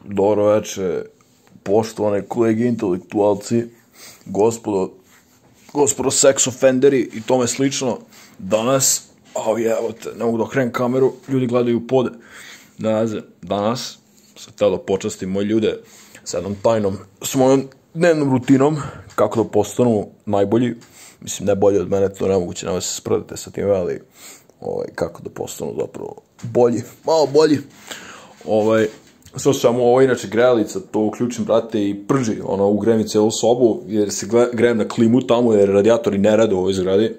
Dobro veče, poštovane kolege intelektualci, gospodo sex offenderi i tome slično. Danas, evo te, ne mogu da okrenem kameru, ljudi gledaju pod. Danas sam htio da počastim moje ljude s jednom tajnom, s mojom dnevnom rutinom, kako da postanu najbolji. Mislim, ne bolji od mene, to nemoguće, nema se sprdate sa tim, ali kako da postanu zapravo bolji, malo bolji. Sve samo ovo, inače grejalica, to uključim, brate, i prži, ugrejem i celu sobu, jer se grejem na klimu tamo, jer radijatori ne rade u ovoj zgradi.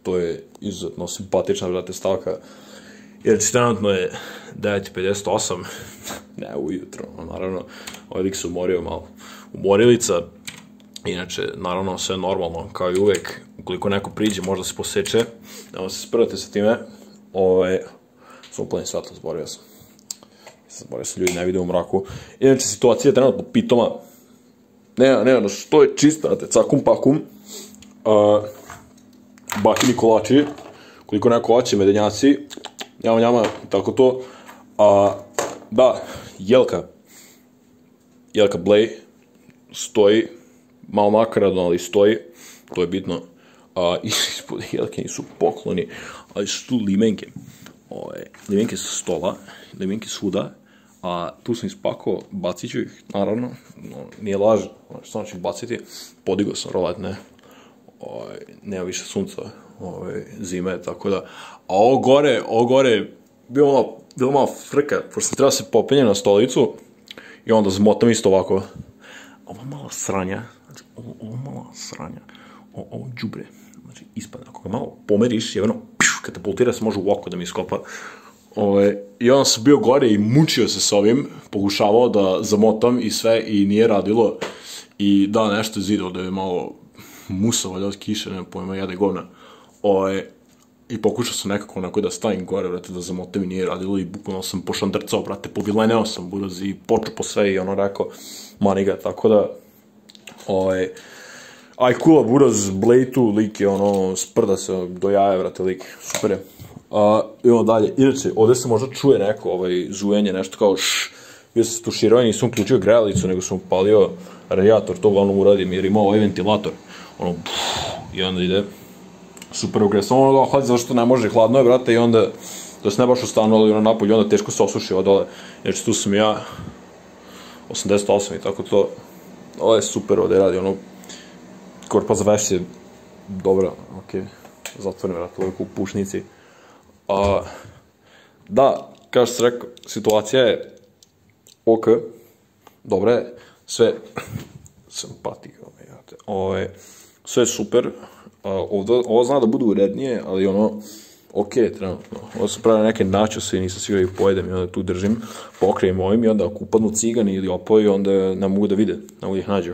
To je izuzetno simpatična, brate, stavka. Jer trenutno je 9:58, ne ujutro, naravno, ovaj lik se umorio malo. Umorilica, inače, naravno, sve normalno, kao i uvek, ukoliko neko priđe, možda se poseče, nema se sprdate sa time, sam uplanim svetlo, zborio sam. Zborio se, ljudi ne vide u mraku. Inače, situacija je trenutno pitoma. Ne, što je čisto, znate, cakum pakum, bakini kolači, koliko neko hoće, medenjaci, njama, tako to. Da, Jelka Blej stoji, malo nakaradno, ali stoji, to je bitno. Ispod Jelke nisu pokloni, ali su tu limenke. Limenke sa stola, limenke svuda, a tu sam ispakao, bacit ću ih, naravno, nije laž, samo ću ih baciti, podigao sam roletne, nema više sunca, zime, tako da, a ovo gore, bilo malo frka, pošto sam trebao se popenjem na stolicu i onda zmotam isto ovako, ovo malo sranja, ovo džubre, znači ispada, ako ga malo pomeriš, jeveno, katapultira se, može u oko da mi iskopa. I onda sam bio gore i mučio se s ovim, pokušavao da zamotam i sve i nije radilo. I da, nešto je zidao da je malo musa, valjda od kiše, nema pojma, jade govna. I pokušao sam nekako onako da stavim gore, brate, da zamotam i nije radilo i bukvalno sam pošandrcao, brate, povileneo sam, buraz, i počeo po sve i rekao, maniga, tako da, aj kula, buraz, Blej tu, lik je sprda se do jaja, brate, lik, super je. Idemo dalje. Inače, ovde se možda čuje neko zujenje, nešto kao šš. Bio sam se tuširao i nisam uključio grejalicu, nego sam upalio radijator, to uglavnom uradim, jer ima ovaj ventilator. I onda ide super ugre. Samo da hladi, zato što ne može, hladno je, brate, i onda, da se ne baš ostanu, ali napolje, onda teško se osuši ovo dole. Inače, tu sam ja, 88 i tako to. Ovo je super, ovde radi, korpa za veš je dobra, okej. Zatvorim, brate, ovo je u pušnici. Da, kao što sam rekao, situacija je ok, dobra je, sve, sam patik, sve je super, ovo zna da bude urednije, ali ok, trenutno, ovo sam pravio neke načose i nisam siguran da ih pojedem i onda tu držim, pokrijem ovim i onda ako upadnu cigani ili opoji, onda ne mogu da vide, ne mogu da ih nađu.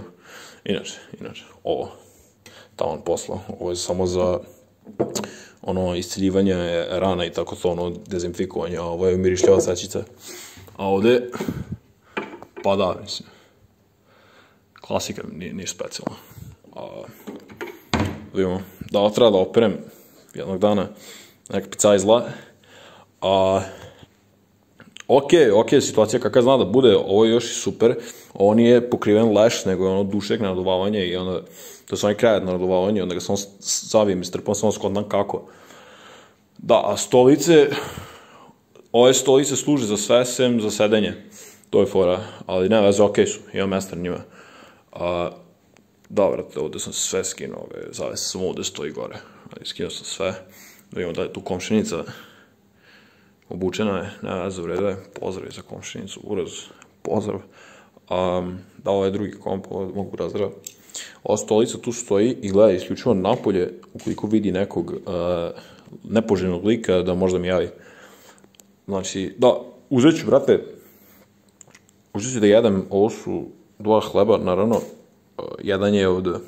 Inače, ovo, taman posla, ovo je samo za isceljivanje rana i tako to, dezinfikovanje, a ovo je mirišljava svećica. A ovde, pa da, mislim, klasika, nije specijalno. Vidimo, da ovo treba da operem jednog dana, neka pica izla. Ok, situacija kakva zna da bude, ovo je još i super, ovo nije pokriven leš, nego je dušek na naduvavanje i onda, to je samo krajat na naduvavanje, onda ga samo savim i strpam, samo skontam kako. Da, a stolice, ove stolice služe za sve, sem za sedenje, to je fora, ali ne veze, ok su, imam mesta na njima. Da, vrate, ovde sam sve skinuo, zavese sam ovde, stoji gore, skinuo sam sve, da vidimo da je tu komšinica, obučena je, ne veze, u redu je, pozdrav za komšinicu, uraz, pozdrav. Da, ovo je drugi komp, ovo mogu razdrav. Ova stolica tu stoji i gleda isključivo napolje, ukoliko vidi nekog nepoželjnog lika, da možda mi javi. Znači, da, uzet ću, brate, da jedem, ovo su 2 hleba, naravno, jedan je od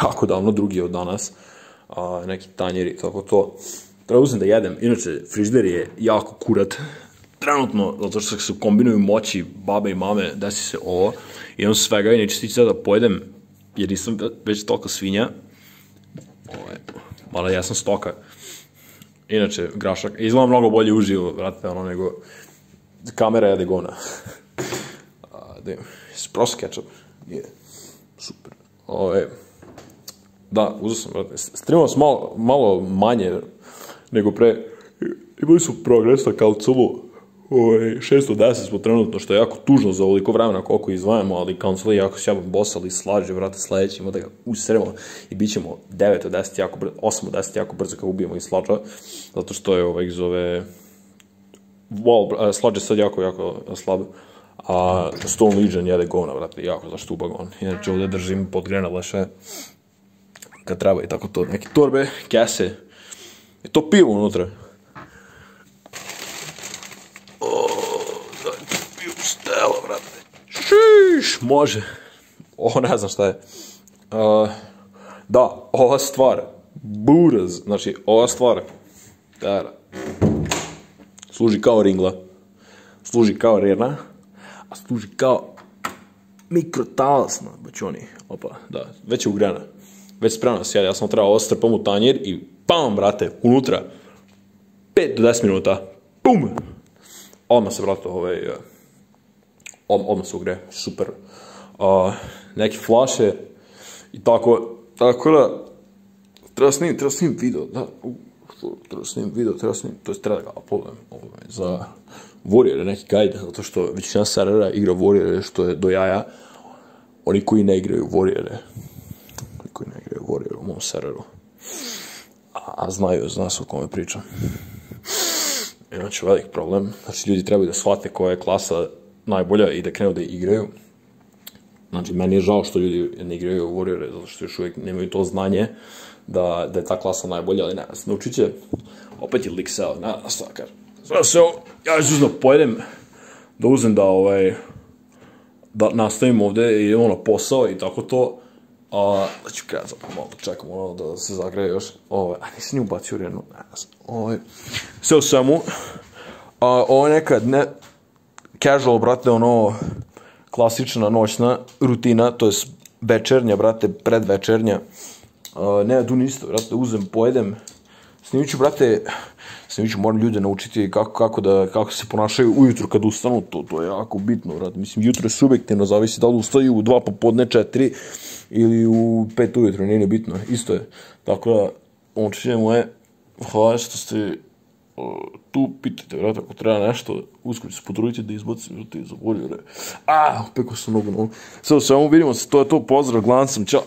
jako davno, drugi je od danas, neki tanjeri, tako to. Treba uzem da jedem, inače, frižider je jako kurat, trenutno, zato što se kombinuju moći babe i mame, desi se ovo, imam svega i neće stići sada da pojedem, jer nisam već toliko svinja, mada ja sam stoka. Inače, grašak, izgleda mnogo bolje uživo, vrate, nego kamera jede govna. Prosto ketchup. Je. Super. Da, uzeo sam, brate. Streamao sam malo manje nego pre. Imali su progresa kao celo 610 smo trenutno, što je jako tužno za ovoliko vremena koliko izdvajamo, ali konzole jako sjabam bosali slađe, vrate, sledeći ćemo da ga usremo i bit ćemo 9 od 10 jako brzo, 8 od 10 jako brzo kad ubijemo i slađa, zato što je zove slađe sad jako slab, a Stone Legion jede govna, vrate, jako zaštuba on. Inače ovdje držim pod grenaleše kad treba i tako to, neke torbe, kese, je to pivo unutra. Stelo, brate. Šiš, može. Ovo ne znam šta je. Da, ova stvar, buraz, znači ova stvar, služi kao ringla, služi kao rena, a služi kao mikrotalasna, bačoni. Opa, da, već je ugrana. Već spremna sjedi, ja sam trebao ovo strpam u tanjir i pam, brate, unutra. 5 do 10 minuta. Pum! Odmah se, brate, odmah se ugre, super. Neke flaše i tako da treba snimim video, da, treba da ga uploadam za Warrior, neki guide, zato što većina servera igra Warrior, što je do jaja, oni koji ne igraju Warrior u mom serveru, a zna se o kome pričam. Inače, velik problem, znači ljudi trebaju da shvate koja je klasa najbolja i da krenu da igraju. Znači, meni je žao što ljudi ne igraju Warriore, zato što još uvijek nemaju to znanje da je ta klasa najbolja, ali ne, naučit će, opet je lik seo, ne, stakar. Ja ću da pojedem, da uzem da nastavim ovde i idemo na posao i tako to, da ću kreati zapravo malo, čekam da se zagreje još, a nisam ni ubacio renu, sve u svemu, ovo je neka casual, brate, klasična noćna rutina, to je večernja, brate, predvečernja, ne tu nisto, brate, uzem, pojedem, snimit ću, moram ljude naučiti kako se ponašaju ujutru kad ustanu, to je jako bitno, brate, mislim, jutro je subjektivno, zavisi da li ustaju u 2 popodne, 4 ili u 5 ujutru, nije bitno, isto je, tako da, momčine moje, hvala što ste tu, pitajte, vrata, ako treba nešto, uskoro se potrudite da izbacim, vrata, za Warriore. Pekao sam nogu. Sve u svemu, vidimo se, to je to, pozdrav, glan sam, čao.